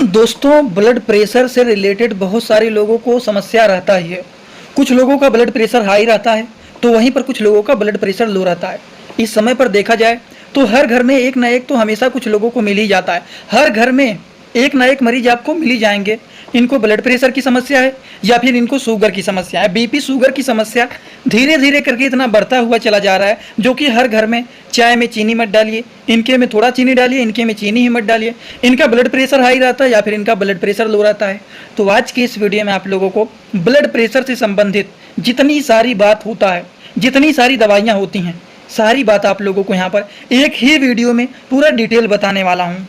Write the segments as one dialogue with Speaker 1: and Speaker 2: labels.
Speaker 1: दोस्तों, blood pressure से related बहुत सारे लोगों को समस्या रहता ही है। कुछ लोगों का ब्लड प्रेशर हाई रहता है तो वहीं पर कुछ लोगों का ब्लड प्रेशर लो रहता है। इस समय पर देखा जाए तो हर घर में एक ना एक तो हमेशा कुछ लोगों को मिल ही जाता है। हर घर में एक ना एक मरीज आपको मिल ही जाएंगे। इनको ब्लड प्रेशर की समस्या है या फिर इनको शुगर की समस्या है। बीपी शुगर की समस्या धीरे धीरे करके इतना बढ़ता हुआ चला जा रहा है जो कि हर घर में चाय में चीनी मत डालिए, इनके में थोड़ा चीनी डालिए, इनके में चीनी ही मत डालिए। इनका ब्लड प्रेशर हाई रहता है या फिर इनका ब्लड प्रेशर लो रहता है। तो आज की इस वीडियो में आप लोगों को ब्लड प्रेशर से संबंधित जितनी सारी बात होता है, जितनी सारी दवाइयाँ होती हैं, सारी बात आप लोगों को यहाँ पर एक ही वीडियो में पूरा डिटेल बताने वाला हूँ।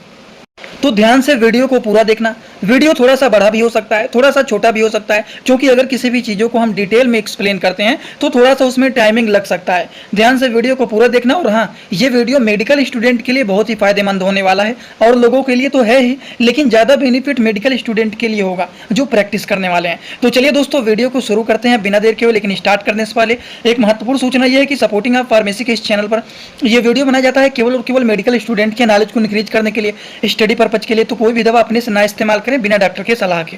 Speaker 1: तो ध्यान से वीडियो को पूरा देखना। वीडियो थोड़ा सा बड़ा भी हो सकता है, थोड़ा सा छोटा भी हो सकता है, क्योंकि अगर किसी भी चीज़ों को हम डिटेल में एक्सप्लेन करते हैं तो थोड़ा सा उसमें टाइमिंग लग सकता है। ध्यान से वीडियो को पूरा देखना। और हाँ, ये वीडियो मेडिकल स्टूडेंट के लिए बहुत ही फायदेमंद होने वाला है और लोगों के लिए तो है ही, लेकिन ज़्यादा बेनिफिट मेडिकल स्टूडेंट के लिए होगा जो प्रैक्टिस करने वाले हैं। तो चलिए दोस्तों, वीडियो को शुरू करते हैं बिना देर के हुए। लेकिन स्टार्ट करने से पहले एक महत्वपूर्ण सूचना यह है कि सपोर्टिंग ऑफ फार्मेसी के इस चैनल पर यह वीडियो बनाया जाता है केवल और केवल मेडिकल स्टूडेंट के नॉलेज को इंक्रीज करने के लिए, स्टडी पर्पज के लिए। तो कोई भी दवा अपने से ना इस्तेमाल करें बिना डॉक्टर के सलाह के।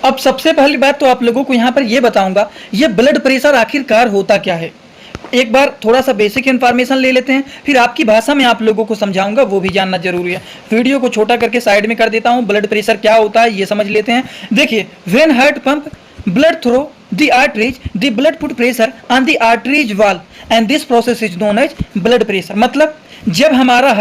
Speaker 1: अब सबसे पहली बात तो आप लोगों को यहाँ पर यह बताऊंगा, ये ब्लड प्रेशर आखिरकार होता क्या है। एक बार थोड़ा सा बेसिक इन्फॉर्मेशन ले लेते हैं, फिर आपकी भाषा में आप लोगों को समझाऊंगा, वो भी जानना जरूरी है। वीडियो को छोटा करके साइड में कर देता हूँ। ब्लड प्रेशर क्या होता है ये समझ लेते हैं। देखिए, when heart pump blood through the arteries the blood put pressure on the arteries wall and this process is known as blood pressure. मतलब जब हमारा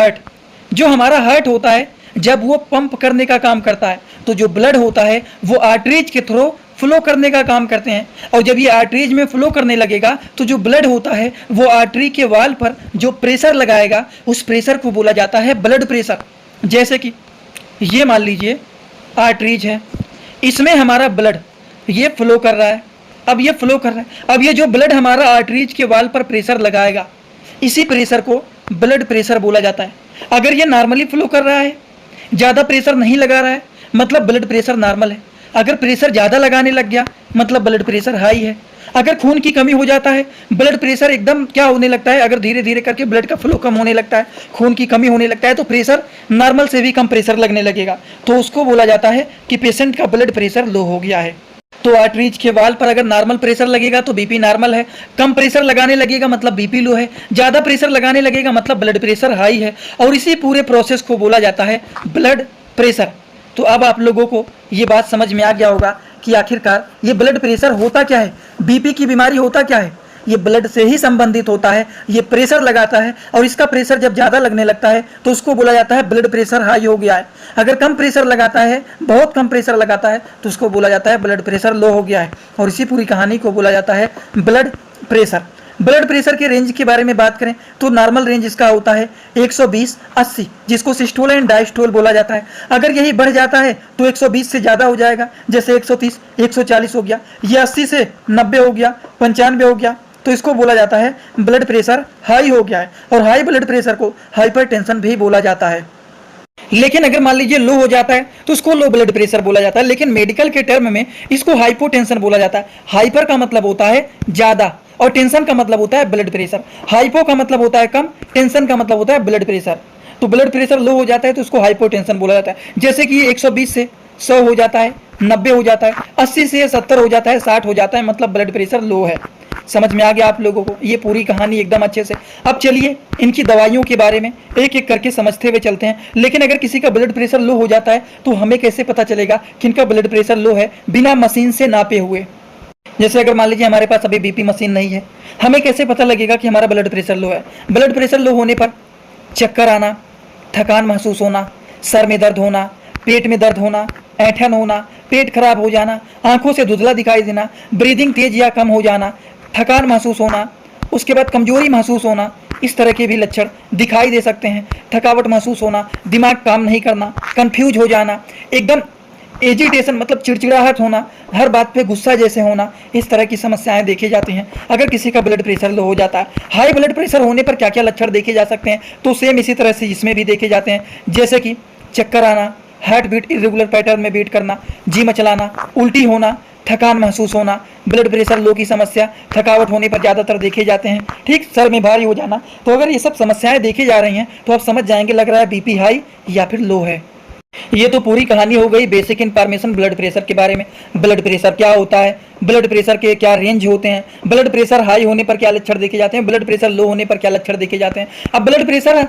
Speaker 1: हार्ट होता है, जब वो पंप करने का काम करता है तो जो ब्लड होता है वो आर्टरीज के थ्रू फ्लो करने का काम करते हैं। और जब ये आर्टरीज में फ्लो करने लगेगा तो जो ब्लड होता है वो आर्टरी के वाल पर जो प्रेशर लगाएगा उस प्रेशर को बोला जाता है ब्लड प्रेशर। जैसे कि ये मान लीजिए आर्टरीज है, इसमें हमारा ब्लड ये फ्लो कर रहा है। अब ये फ्लो कर रहा है, अब ये जो ब्लड हमारा आर्टरीज के वाल पर प्रेशर लगाएगा, इसी प्रेशर को ब्लड प्रेशर बोला जाता है। अगर ये नॉर्मली फ्लो कर रहा है, ज़्यादा प्रेशर नहीं लगा रहा है, मतलब ब्लड प्रेशर नॉर्मल है। अगर प्रेशर ज़्यादा लगाने लग गया मतलब ब्लड प्रेशर हाई है। अगर खून की कमी हो जाता है, ब्लड प्रेशर एकदम क्या होने लगता है, अगर धीरे धीरे करके ब्लड का फ्लो कम होने लगता है, खून की कमी होने लगता है, तो प्रेशर नॉर्मल से भी कम प्रेशर लगने लगेगा। तो उसको बोला जाता है कि पेशेंट का ब्लड प्रेशर लो हो गया है। तो आर्टरीज के वाल पर अगर नॉर्मल प्रेशर लगेगा तो बीपी नॉर्मल है, कम प्रेशर लगाने लगेगा मतलब बीपी लो है, ज़्यादा प्रेशर लगाने लगेगा मतलब ब्लड प्रेशर हाई है। और इसी पूरे प्रोसेस को बोला जाता है ब्लड प्रेशर। तो अब आप लोगों को ये बात समझ में आ गया होगा कि आखिरकार ये ब्लड प्रेशर होता क्या है, बीपी की बीमारी होता क्या है। ये ब्लड से ही संबंधित होता है, ये प्रेशर लगाता है और इसका प्रेशर जब ज़्यादा लगने लगता है तो उसको बोला जाता है ब्लड प्रेशर हाई हो गया है। अगर कम प्रेशर लगाता है, बहुत कम प्रेशर लगाता है, तो उसको बोला जाता है ब्लड प्रेशर लो हो गया है। और इसी पूरी कहानी को बोला जाता है ब्लड प्रेशर। ब्लड प्रेशर के रेंज के बारे में बात करें तो नॉर्मल रेंज इसका होता है 120-80, जिसको सिस्टोल एंड डायस्टोल बोला जाता है। अगर यही बढ़ जाता है तो 120 से ज़्यादा हो जाएगा, जैसे 130, 140 हो गया, ये 80 से 90 हो गया, 95 हो गया, तो इसको बोला जाता है ब्लड प्रेशर हाई हो गया है। और हाई ब्लड प्रेशर को हाइपरटेंशन भी बोला जाता है। लेकिन अगर मान लीजिए लो हो जाता है तो उसको लो ब्लड प्रेशर बोला जाता है, लेकिन मेडिकल के टर्म में इसको हाइपोटेंशन बोला जाता है। हाइपर का मतलब होता है ज़्यादा और टेंशन का मतलब होता है ब्लड प्रेशर। हाइपो का मतलब होता है कम, टेंशन का मतलब होता है ब्लड प्रेशर। तो ब्लड प्रेशर लो हो जाता है तो उसको हाइपोटेंशन बोला जाता है। जैसे कि 120 से 100 हो जाता है, 90 हो जाता है, 80 से 70 हो जाता है, 60 हो जाता है, मतलब ब्लड प्रेशर लो है। समझ में आ गया आप लोगों को ये पूरी कहानी एकदम अच्छे से। अब चलिए इनकी दवाइयों के बारे में एक एक करके समझते हुए चलते हैं। लेकिन अगर किसी का ब्लड प्रेशर लो हो जाता है तो हमें कैसे पता चलेगा कि इनका ब्लड प्रेशर लो है बिना मशीन से नापे हुए। जैसे अगर मान लीजिए हमारे पास अभी बीपी मशीन नहीं है, हमें कैसे पता लगेगा कि हमारा ब्लड प्रेशर लो है। ब्लड प्रेशर लो होने पर चक्कर आना, थकान महसूस होना, सर में दर्द होना, पेट में दर्द होना, ऐंठन होना, पेट खराब हो जाना, आंखों से धुंधला दिखाई देना, ब्रीदिंग तेज या कम हो जाना, थकान महसूस होना, उसके बाद कमजोरी महसूस होना, इस तरह के भी लक्षण दिखाई दे सकते हैं। थकावट महसूस होना, दिमाग काम नहीं करना, कंफ्यूज हो जाना, एकदम एजिटेशन मतलब चिड़चिड़ाहट होना, हर बात पे गुस्सा जैसे होना, इस तरह की समस्याएं देखी जाती हैं अगर किसी का ब्लड प्रेशर लो हो जाता है। हाई ब्लड प्रेशर होने पर क्या क्या लक्षण देखे जा सकते हैं तो सेम इसी तरह से इसमें भी देखे जाते हैं। जैसे कि चक्कर आना, हार्ट बीट इरेगुलर पैटर्न में बीट करना, जी मचलाना, उल्टी होना, थकान महसूस होना, ब्लड प्रेशर लो की समस्या थकावट होने पर ज़्यादातर देखे जाते हैं। ठीक, सर में भारी हो जाना। तो अगर ये सब समस्याएं देखी जा रही हैं तो आप समझ जाएंगे लग रहा है बीपी हाई या फिर लो है। ये तो पूरी कहानी हो गई बेसिक इन्फॉर्मेशन ब्लड प्रेशर के बारे में। ब्लड प्रेशर क्या होता है, ब्लड प्रेशर के क्या रेंज होते हैं, ब्लड प्रेशर हाई होने पर क्या लक्षण देखे जाते हैं, ब्लड प्रेशर लो होने पर क्या लक्षण देखे जाते हैं। अब ब्लड प्रेशर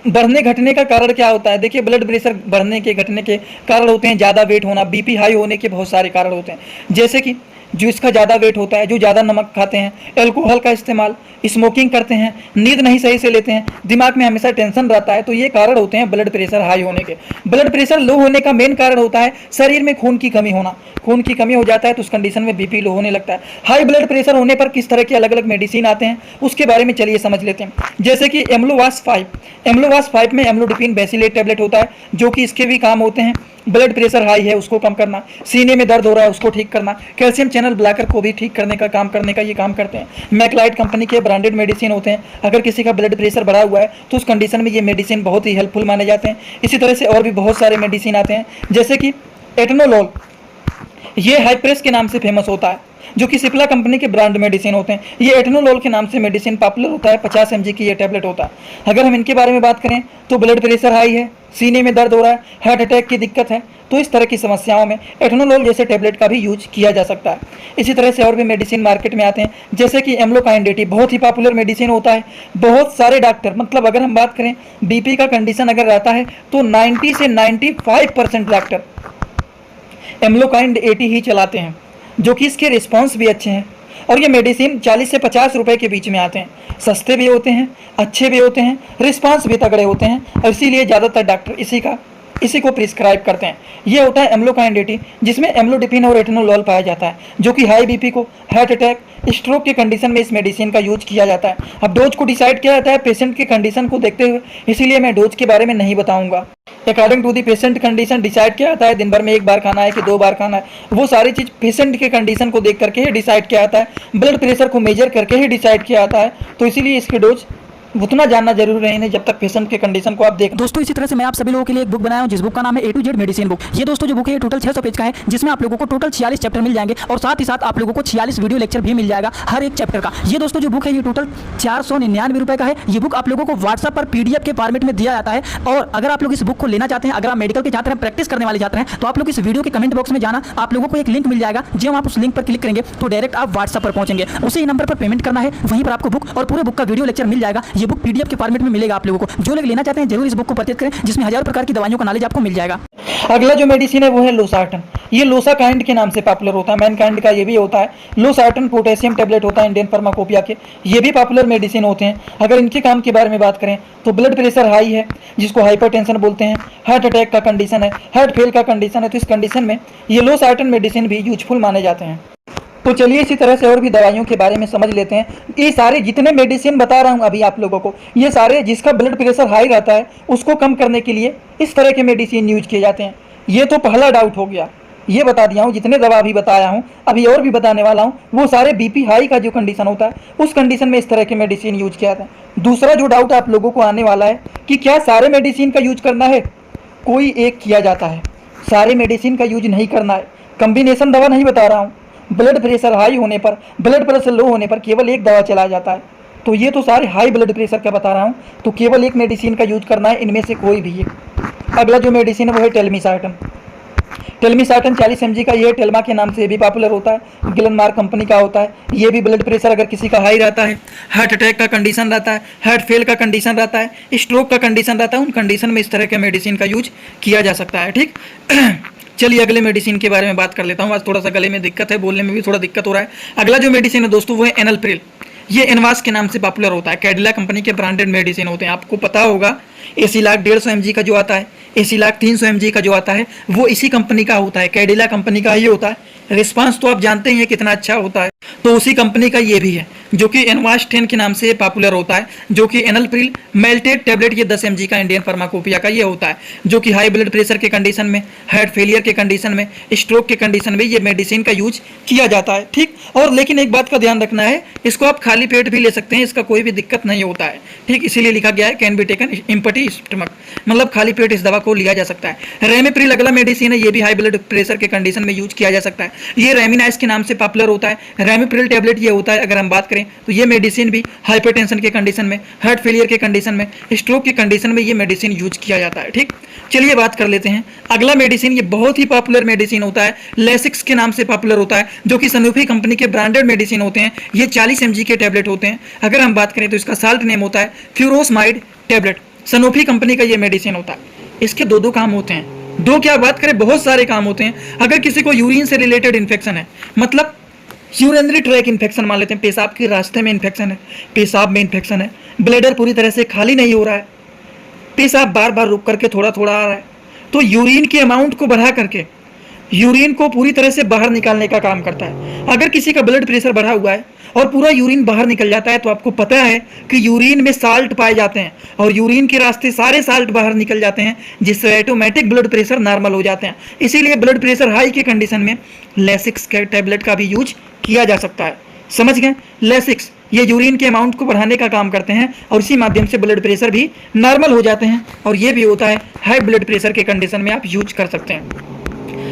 Speaker 1: बढ़ने घटने का कारण क्या होता है? देखिए, ब्लड प्रेशर बढ़ने के घटने के कारण होते हैं ज़्यादा वेट होना, बीपी हाई होने के बहुत सारे कारण होते हैं। जैसे कि जो इसका ज़्यादा वेट होता है, जो ज़्यादा नमक खाते हैं, अल्कोहल का इस्तेमाल, स्मोकिंग करते हैं, नींद नहीं सही से लेते हैं, दिमाग में हमेशा टेंशन रहता है, तो ये कारण होते हैं ब्लड प्रेशर हाई होने के। ब्लड प्रेशर लो होने का मेन कारण होता है शरीर में खून की कमी होना। खून की कमी हो जाता है तो उस कंडीशन में बीपी लो होने लगता है। हाई ब्लड प्रेशर होने पर किस तरह के अलग अलग मेडिसिन आते हैं उसके बारे में चलिए समझ लेते हैं। जैसे कि एम्लोवास 5 में एम्लोडिपिन बेसिलेट टैबलेट होता है, जो कि इसके भी काम होते हैं। ब्लड प्रेशर हाई है उसको कम करना, सीने में दर्द हो रहा है उसको ठीक करना, कैल्शियम चैनल ब्लॉकर को भी ठीक करने का ये काम करते हैं। मैकलाइट कंपनी के ब्रांडेड मेडिसिन होते हैं। अगर किसी का ब्लड प्रेशर बढ़ा हुआ है तो उस कंडीशन में ये मेडिसिन बहुत ही हेल्पफुल माने जाते हैं। इसी तरह से और भी बहुत सारे मेडिसिन आते हैं, जैसे कि एटनोलोल, ये हाईप्रेस के नाम से फेमस होता है, जो कि सिप्ला कंपनी के ब्रांड मेडिसिन होते हैं। ये एटनोलोल के नाम से मेडिसिन पॉपुलर होता है। 50 mg की ये टैबलेट होता है। अगर हम इनके बारे में बात करें तो ब्लड प्रेशर हाई है, सीने में दर्द हो रहा है, हार्ट अटैक की दिक्कत है, तो इस तरह की समस्याओं में एटनोलोल जैसे टैबलेट का भी यूज किया जा सकता है। इसी तरह से और भी मेडिसिन मार्केट में आते हैं, जैसे कि एम्लोकाइन 80 बहुत ही पॉपुलर मेडिसिन होता है। बहुत सारे डॉक्टर, मतलब अगर हम बात करें बीपी का कंडीशन अगर रहता है तो 90 से 95% डॉक्टर एम्लोकाइन 80 ही चलाते हैं, जो कि इसके रिस्पॉन्स भी अच्छे हैं। और ये मेडिसिन 40 से 50 रुपए के बीच में आते हैं। सस्ते भी होते हैं, अच्छे भी होते हैं, रिस्पॉन्स भी तगड़े होते हैं, और इसीलिए ज़्यादातर डॉक्टर इसी को प्रिस्क्राइब करते हैं। ये होता है एम्लोकाइन 80, जिसमें एम्लोडिपिन और एटनोलोल पाया जाता है, जो कि हाई बीपी को, हार्ट अटैक, स्ट्रोक के कंडीशन में इस मेडिसिन का यूज किया जाता है। अब डोज को डिसाइड किया जाता है पेशेंट के कंडीशन को देखते हुए, इसीलिए मैं डोज के बारे में नहीं बताऊंगा। According to the patient condition decide किया जाता है, दिन भर में 1 बार खाना है कि 2 बार खाना है, वो सारी चीज़ पेशेंट के कंडीशन को देख करके ही डिसाइड किया जाता है। ब्लड प्रेशर को मेजर करके ही डिसाइड किया जाता है, तो इसीलिए इसके डोज उतना जानना जरूरी नहीं जब तक पेशेंट के कंडीशन को आप देख।
Speaker 2: दोस्तों, इसी तरह से मैं आप सभी लोगों के लिए एक बुक बनाया हूं, जिस बुक का नाम है A to Z medicine book. ये दोस्तों जो बुक है ये टोटल 600 पेज का है, जिसमें आप लोगों को टोटल 46 चैप्टर मिल जाएंगे, और साथ ही साथ आप लोगों को 46 वीडियो लेक्चर भी मिल जाएगा हर एक चैप्टर का। ये दोस्तों जो बुक है ये टोटल 499 रुपए का है। ये बुक आप लोगों को व्हाट्सएप पर PDF के फॉर्मेट में दिया जाता है। और अगर आप लोग इस बुक को लेना चाहते हैं, अगर आप मेडिकल के छात्र हैं, प्रैक्टिस करने वाले छात्र हैं, तो आप लोग इस वीडियो के कमेंट बॉक्स में जाना, आप लोगों को एक लिंक मिल जाएगा। जब आप उस लिंक पर क्लिक करेंगे तो डायरेक्ट आप व्हाट्सएप पर पहुंचेंगे, उसी नंबर पर पेमेंट करना है, वहीं पर आपको बुक और पूरे बुक का वीडियो लेक्चर मिल जाएगा। ये बुक PDF के फॉर्मेट में मिलेगा आप लोगों को। जो लोग लेना चाहते हैं जरूर इस बुक को परचेज करें, जिसमें हजारों प्रकार की दवाइयों का नॉलेज आपको मिल जाएगा।
Speaker 1: अगला जो मेडिसिन है वो है लोसार्टन। ये लोसाकाइंड के नाम से पॉपुलर होता है, मैनकाइंड का ये भी होता है। लोसार्टन पोटेशियम टैबलेट होता है इंडियन फार्माकोपिया के, ये भी पॉपुलर मेडिसिन होते हैं। अगर इनके काम के बारे में बात करें तो ब्लड प्रेशर हाई है, जिसको हाइपरटेंशन बोलते हैं, हार्ट अटैक का कंडीशन है, हार्ट फेल का कंडीशन है, तो इस कंडीशन में ये लोसार्टन मेडिसिन भी यूजफुल माने जाते हैं। तो चलिए इसी तरह से और भी दवाइयों के बारे में समझ लेते हैं। ये सारे जितने मेडिसिन बता रहा हूँ अभी आप लोगों को, ये सारे जिसका ब्लड प्रेशर हाई रहता है उसको कम करने के लिए इस तरह के मेडिसिन यूज किए जाते हैं। ये तो पहला डाउट हो गया, ये बता दिया हूँ। जितने दवा अभी बताया हूँ, अभी और भी बताने वाला हूँ, वो सारे बीपी हाई का जो कंडीशन होता है उस कंडीशन में इस तरह के मेडिसिन यूज किया जाता है। दूसरा जो डाउट आप लोगों को आने वाला है कि क्या सारे मेडिसिन का यूज करना है? कोई एक किया जाता है, सारे मेडिसिन का यूज नहीं करना है। कम्बिनेशन दवा नहीं बता रहा हूँ। ब्लड प्रेशर हाई होने पर, ब्लड प्रेशर लो होने पर केवल एक दवा चलाया जाता है। तो ये तो सारे हाई ब्लड प्रेशर का बता रहा हूँ, तो केवल एक मेडिसिन का यूज करना है, इनमें से कोई भी एक। अगला जो मेडिसिन है वो है टेलमिसार्टन। टेलमिसार्टन 40 mg का, ये टेल्मा के नाम से भी पॉपुलर होता है, गिलेनमार्क कंपनी का होता है। ये भी ब्लड प्रेशर अगर किसी का हाई रहता है, हार्ट अटैक का कंडीशन रहता है, हार्ट फेल का कंडीशन रहता है, स्ट्रोक का कंडीशन रहता है, उन कंडीशन में इस तरह के मेडिसिन का यूज किया जा सकता है। ठीक चलिए अगले मेडिसिन के बारे में बात कर लेता हूँ। आज थोड़ा सा गले में दिक्कत है, बोलने में भी थोड़ा दिक्कत हो रहा है। अगला जो मेडिसिन है दोस्तों वो है एनलप्रिल। ये एनवास के नाम से पॉपुलर होता है, कैडिला कंपनी के ब्रांडेड मेडिसिन होते हैं। आपको पता होगा एसिलाक 150 mg का जो आता है, एसिलाक 300 mg का जो आता है, वो इसी कंपनी का होता है, कैडिला कंपनी का ही होता है। रिस्पांस तो आप जानते ही हैं कितना अच्छा होता है, तो उसी कंपनी का ये भी है, जो कि एनवास 10 के नाम से पॉपुलर होता है, जो कि एनलप्रिल मेल्टेड टैबलेट, ये 10 mg का इंडियन फार्माकोपिया का ये होता है, जो कि हाई ब्लड प्रेशर के कंडीशन में, हार्ट फेलियर के कंडीशन में, स्ट्रोक के कंडीशन में ये मेडिसिन का यूज किया जाता है। ठीक, और लेकिन एक बात का ध्यान रखना है, इसको आप खाली पेट भी ले सकते हैं, इसका कोई भी दिक्कत नहीं होता है। ठीक, इसीलिए लिखा गया है can be taken empty empty stomach, मतलब खाली पेट इस दवा को लिया जा सकता है। रेमिप्रिल अगला मेडिसिन है, ये भी हाई ब्लड प्रेशर के कंडीशन में यूज किया जा सकता है। ये रेमिनाइस के नाम से पॉपुलर होता है। रेमिप्रिल टेबलेट ये होता है, अगर हम बात करें तो ये मेडिसिन भी हाइपरटेंशन के कंडीशन में, हार्ट फेलियर के कंडीशन में, स्ट्रोक के कंडीशन में ये मेडिसिन यूज किया जाता है। ठीक, चलिए बात कर लेते हैं अगला मेडिसिन। ये बहुत ही पॉपुलर मेडिसिन होता है, लेसिक्स के नाम से पॉपुलर होता है, जो कि सनोफी कंपनी के ब्रांडेड मेडिसिन होते हैं। ये 40 mg के टेबलेट होते हैं। अगर हम बात करें तो इसका साल्ट नेम होता है फ्यूरोसमाइड टेबलेट। सनोफी कंपनी का ये मेडिसिन होता है। इसके दो काम होते हैं, दो क्या बात करें, बहुत सारे काम होते हैं। अगर किसी को यूरिन से रिलेटेड इन्फेक्शन है, मतलब यूरिनरी ट्रैक इन्फेक्शन मान लेते हैं, पेशाब के रास्ते में इन्फेक्शन है, पेशाब में इन्फेक्शन है, ब्लैडर पूरी तरह से खाली नहीं हो रहा है, पेशाब बार बार रुक करके थोड़ा थोड़ा आ रहा है, तो यूरिन के अमाउंट को बढ़ा करके यूरिन को पूरी तरह से बाहर निकालने का काम करता है। अगर किसी का ब्लड प्रेशर बढ़ा हुआ है और पूरा यूरिन बाहर निकल जाता है, तो आपको पता है कि यूरिन में साल्ट पाए जाते हैं और यूरिन के रास्ते सारे साल्ट बाहर निकल जाते हैं, जिससे ऑटोमेटिक ब्लड प्रेशर नॉर्मल हो जाते हैं। इसीलिए ब्लड प्रेशर हाई के कंडीशन में लेसिक्स के टेबलेट का भी यूज किया जा सकता है। समझ गए? लेसिक्स ये यूरिन के अमाउंट को बढ़ाने का काम करते हैं और इसी माध्यम से ब्लड प्रेशर भी नॉर्मल हो जाते हैं, और ये भी होता है हाई ब्लड प्रेशर के कंडीशन में आप यूज कर सकते हैं।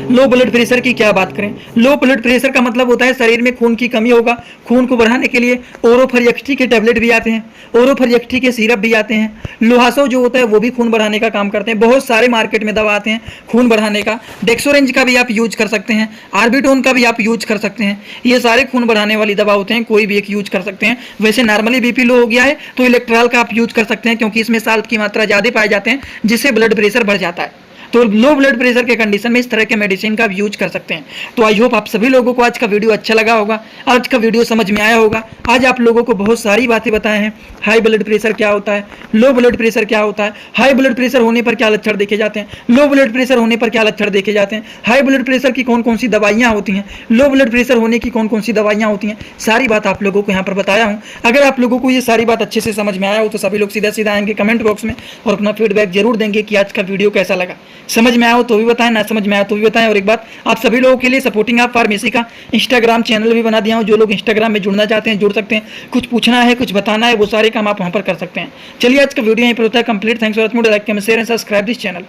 Speaker 1: लो ब्लड प्रेशर की क्या बात करें, लो ब्लड प्रेशर का मतलब होता है शरीर में खून की कमी होगा। खून को बढ़ाने के लिए ओरोफरिएक्टी के टैबलेट भी आते हैं, ओरोफरिएक्टी के सिरप भी आते हैं। लोहासो जो होता है वो भी खून बढ़ाने का काम करते हैं। बहुत सारे मार्केट में दवा आते हैं खून बढ़ाने का। डेक्सोरेंज का भी आप यूज कर सकते हैं, आर्बिटोन का भी आप यूज कर सकते हैं। ये सारे खून बढ़ाने वाली दवा होते हैं, कोई भी एक यूज कर सकते हैं। वैसे नॉर्मली बीपी लो हो गया है तो इलेक्ट्रॉल का आप यूज कर सकते हैं, क्योंकि इसमें साल्ट की मात्रा ज़्यादा पाए जाते हैं, जिससे ब्लड प्रेशर बढ़ जाता है। तो लो ब्लड प्रेशर के कंडीशन में इस तरह के मेडिसिन का आप यूज कर सकते हैं। तो आई होप आप सभी लोगों को आज का वीडियो अच्छा लगा होगा, आज का वीडियो समझ में आया होगा। आज आप लोगों को बहुत सारी बातें बताए हैं। हाई ब्लड प्रेशर क्या होता है, लो ब्लड प्रेशर क्या होता है, हाई ब्लड प्रेशर होने पर क्या लक्षण देखे जाते हैं, लो ब्लड प्रेशर होने पर क्या लक्षण देखे जाते हैं, हाई ब्लड प्रेशर की कौन कौन सी दवाइयाँ होती हैं, लो ब्लड प्रेशर होने की कौन कौन सी दवाइयाँ होती हैं, सारी बात आप लोगों को यहाँ पर बताया हूँ। अगर आप लोगों को ये सारी बात अच्छे से समझ में आया हो तो सभी लोग सीधा सीधा आएंगे कमेंट बॉक्स में और अपना फीडबैक जरूर देंगे कि आज का वीडियो कैसा लगा। समझ में आया हो तो भी बताएं, ना समझ में आया तो भी बताएं। और एक बात आप सभी लोगों के लिए सपोर्टिंग आप फार्मेसी का इंस्टाग्राम चैनल भी बना दिया हूं। जो लोग इंस्टाग्राम में जुड़ना चाहते हैं जुड़ सकते हैं, कुछ पूछना है कुछ बताना है वो सारे काम आप वहां पर कर सकते हैं। चलिए आज का वीडियो यहीं पर होता है complete. Thanks for watching, like comment share and subscribe this channel.